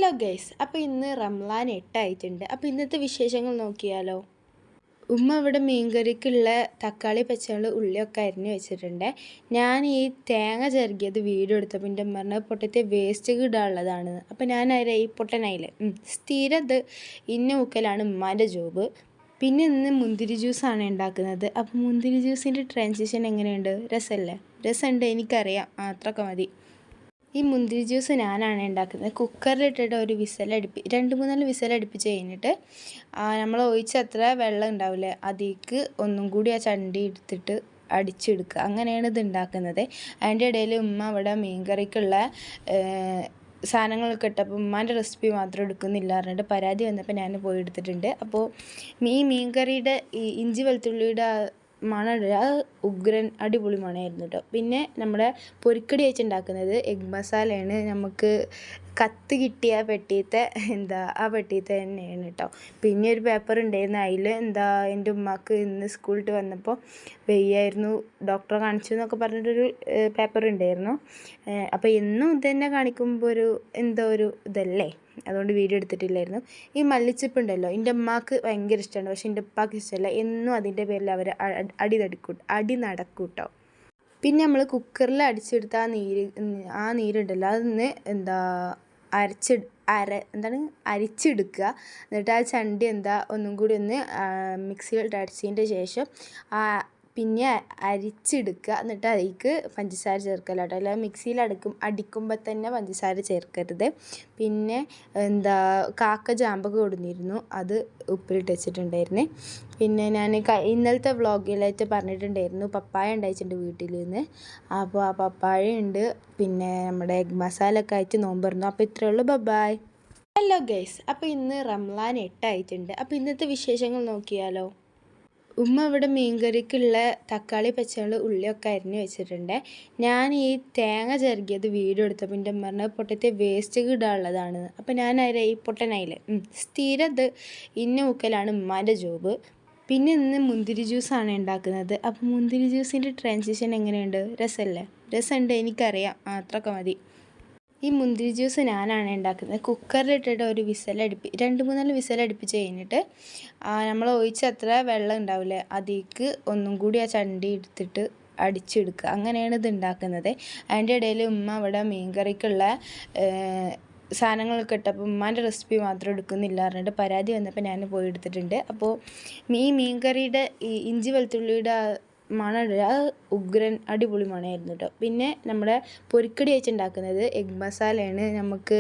Hello guys, അപ്പോൾ ഇന്ന് റംലാൻ 8 ആയിട്ടുണ്ട്. അപ്പോൾ ഇന്നത്തെ വിശേഷങ്ങൾ നോക്കിയാലോ. ഉമ്മ ഇവിടെ മീൻകറിക്കുള്ള തക്കാളി, പച്ചമുളക്, ഉള്ളിയൊക്കെ അരിഞ്ഞ് വെച്ചിട്ടുണ്ട്. ഞാൻ ഈ തേങ്ങ ചിരകിയത് വീഡിയോ എടുത്തപ്പോൾ എൻ്റെ പറഞ്ഞ പൊട്ടത്തെ വേസ്റ്റ് ഇടാനുള്ളതാണ്. അപ്പോൾ ഞാൻ ഈ പൊട്ടനായില്ലേ സ്ഥിരം ഇത് ഇന്ന മുക്കലാണ് ഉമ്മാൻ്റെ ജോബ്. പിന്നെ ഇന്ന് മുന്തിരി ജ്യൂസാണ് ഉണ്ടാക്കുന്നത്. അപ്പോൾ മുന്തിരി ജ്യൂസിൻ്റെ ട്രാൻസിഷൻ എങ്ങനെയുണ്ട്? രസമല്ലേ? രസമുണ്ട്, എനിക്കറിയാം, അത്രയൊക്കെ മതി. ഈ മുന്തിരി ജ്യൂസ് ഞാനാണ് ഉണ്ടാക്കുന്നത്. കുക്കറിലിട്ടിട്ട് ഒരു രണ്ട് മൂന്നാല് വിസലടുപ്പിച്ച് കഴിഞ്ഞിട്ട് നമ്മൾ ഒഴിച്ച അത്ര വെള്ളം ഉണ്ടാവില്ലേ, അതിലേക്ക് ഒന്നും കൂടി ആ ചണ്ടി എടുത്തിട്ട് അടിച്ചെടുക്കുക. അങ്ങനെയാണ് ഇത് ഉണ്ടാക്കുന്നത്. അതിൻ്റെ ഇടയിൽ ഉമ്മ ഇവിടെ മീൻകറിക്കുള്ള സാധനങ്ങളൊക്കെ ഇട്ടപ്പോൾ ഉമ്മാൻ്റെ റെസിപ്പി മാത്രം എടുക്കുന്നില്ല പറഞ്ഞിട്ട് പരാതി വന്നപ്പോൾ ഞാൻ പോയി എടുത്തിട്ടുണ്ട്. അപ്പോൾ മീൻകറിയുടെ ഈ ഇഞ്ചി വെളുത്തുള്ളിയുടെ മണമില്ല, ഉഗ്രൻ അടിപൊളി മണമായിരുന്നു കേട്ടോ. പിന്നെ നമ്മുടെ പൊരിക്കടി വെച്ചുണ്ടാക്കുന്നത് എഗ് മസാലയാണ്. നമുക്ക് കത്ത് കിട്ടിയ പെട്ടിയത്തെ ആ പെട്ടിയത്തെ തന്നെയാണ് കേട്ടോ. പിന്നെ ഒരു പേപ്പർ ഉണ്ടായിരുന്നു, അതിൽ എൻ്റെ ഉമ്മാക്ക് ഇന്ന് സ്കൂളിൽ വന്നപ്പോൾ വയ്യായിരുന്നു, ഡോക്ടറെ കാണിച്ചു എന്നൊക്കെ പറഞ്ഞിട്ടൊരു പേപ്പർ ഉണ്ടായിരുന്നു. അപ്പോൾ എന്നും ഇതന്നെ കാണിക്കുമ്പോൾ ഒരു ഇതല്ലേ, അതുകൊണ്ട് വീഡിയോ എടുത്തിട്ടില്ലായിരുന്നു. ഈ മല്ലിച്ചപ്പ് ഉണ്ടല്ലോ, എൻ്റെ അമ്മക്ക് ഭയങ്കര ഇഷ്ടമാണ്, പക്ഷേ എൻ്റെ ഉപ്പാക്ക് ഇഷ്ടമല്ല. എന്നും അതിൻ്റെ പേരിൽ അവർ അടി നടക്കും കേട്ടോ. പിന്നെ നമ്മൾ കുക്കറിൽ അടിച്ചെടുത്ത ആ നീരുണ്ടല്ലോ, അതൊന്ന് അരിച്ചെടുക്കുക. എന്നിട്ട് ആ ചണ്ടി ഒന്നും കൂടി ഒന്ന് മിക്സിയിൽ അടിച്ചതിൻ്റെ ശേഷം പിന്നെ അരിച്ചെടുക്കുക. എന്നിട്ട് അതിലേക്ക് പഞ്ചസാര ചേർക്കല കേട്ടോ. അല്ലാതെ മിക്സിയിൽ അടിക്കുമ്പോൾ തന്നെ പഞ്ചസാര ചേർക്കരുത്. പിന്നെ കാക്ക ജാമ്പൊക്കെ കൊടുന്നിരുന്നു, അത് ഉപ്പിലിട്ട് വെച്ചിട്ടുണ്ടായിരുന്നു. പിന്നെ ഞാൻ ഇന്നലത്തെ വ്ളോഗിലായിട്ട് പറഞ്ഞിട്ടുണ്ടായിരുന്നു പപ്പായ ഉണ്ടായിട്ടുണ്ട് വീട്ടിൽ നിന്ന്. അപ്പോൾ ആ പപ്പായ ഉണ്ട്. പിന്നെ നമ്മുടെ എഗ് മസാല ഒക്കെ ആയിട്ട് നോമ്പിരുന്നു. അപ്പോൾ ഇത്രയേ ഉള്ളൂ. ബൈ. ഹലോ ഗൈസ്, അപ്പോൾ ഇന്ന് റംലാൻ 8 ആയിട്ടുണ്ട്. അപ്പോൾ ഇന്നത്തെ വിശേഷങ്ങൾ നോക്കിയാലോ. ഉമ്മ ഇവിടെ മീൻകറിക്കുള്ള തക്കാളി, പച്ചമുളക്, ഉള്ളിയൊക്കെ അരിഞ്ഞ് വെച്ചിട്ടുണ്ട്. ഞാൻ ഈ തേങ്ങ ചിരകിയത് വീഡിയോ എടുത്തപ്പോൾ എൻ്റെ പറഞ്ഞ പൊട്ടത്തെ വേസ്റ്റ് ഇടാനുള്ളതാണ്. അപ്പോൾ ഞാൻ ഈ പൊട്ടനായില്ലേ സ്ഥിരം ഇത് ഇന്ന മുക്കലാണ് ഉമ്മാൻ്റെ ജോബ്. പിന്നെ ഇന്ന് മുന്തിരി ജ്യൂസാണ് ഉണ്ടാക്കുന്നത്. അപ്പോൾ മുന്തിരി ജ്യൂസിൻ്റെ ട്രാൻസിഷൻ എങ്ങനെയുണ്ട്? രസമല്ലേ? രസമുണ്ട്, എനിക്കറിയാം, അത്രയൊക്കെ മതി. ഈ മുന്തിരി ജ്യൂസ് ഞാനാണ് ഉണ്ടാക്കുന്നത്. കുക്കറിലിട്ടിട്ട് ഒരു രണ്ട് മൂന്നാല് വിസലടുപ്പിച്ച് കഴിഞ്ഞിട്ട് നമ്മൾ ഒഴിച്ച അത്ര വെള്ളം ഉണ്ടാവില്ലേ, അതിലേക്ക് ഒന്നും കൂടി ആ ചണ്ടി എടുത്തിട്ട് അടിച്ചെടുക്കുക. അങ്ങനെയാണ് ഇത് ഉണ്ടാക്കുന്നത്. അതിൻ്റെ ഇടയിൽ ഉമ്മ ഇവിടെ മീൻകറിക്കുള്ള സാധനങ്ങളൊക്കെ ഇട്ടപ്പോൾ ഉമ്മാൻ്റെ റെസിപ്പി മാത്രം എടുക്കുന്നില്ല പറഞ്ഞിട്ട് പരാതി വന്നപ്പോൾ ഞാൻ പോയി എടുത്തിട്ടുണ്ട്. അപ്പോൾ മീൻകറിയുടെ ഈ ഇഞ്ചി വെളുത്തുള്ളിയുടെ മണമില്ല, ഉഗ്രൻ അടിപൊളി മണമായിരുന്നു കേട്ടോ. പിന്നെ നമ്മുടെ പൊരിക്കടി വെച്ചുണ്ടാക്കുന്നത് എഗ് മസാലയാണ്. നമുക്ക്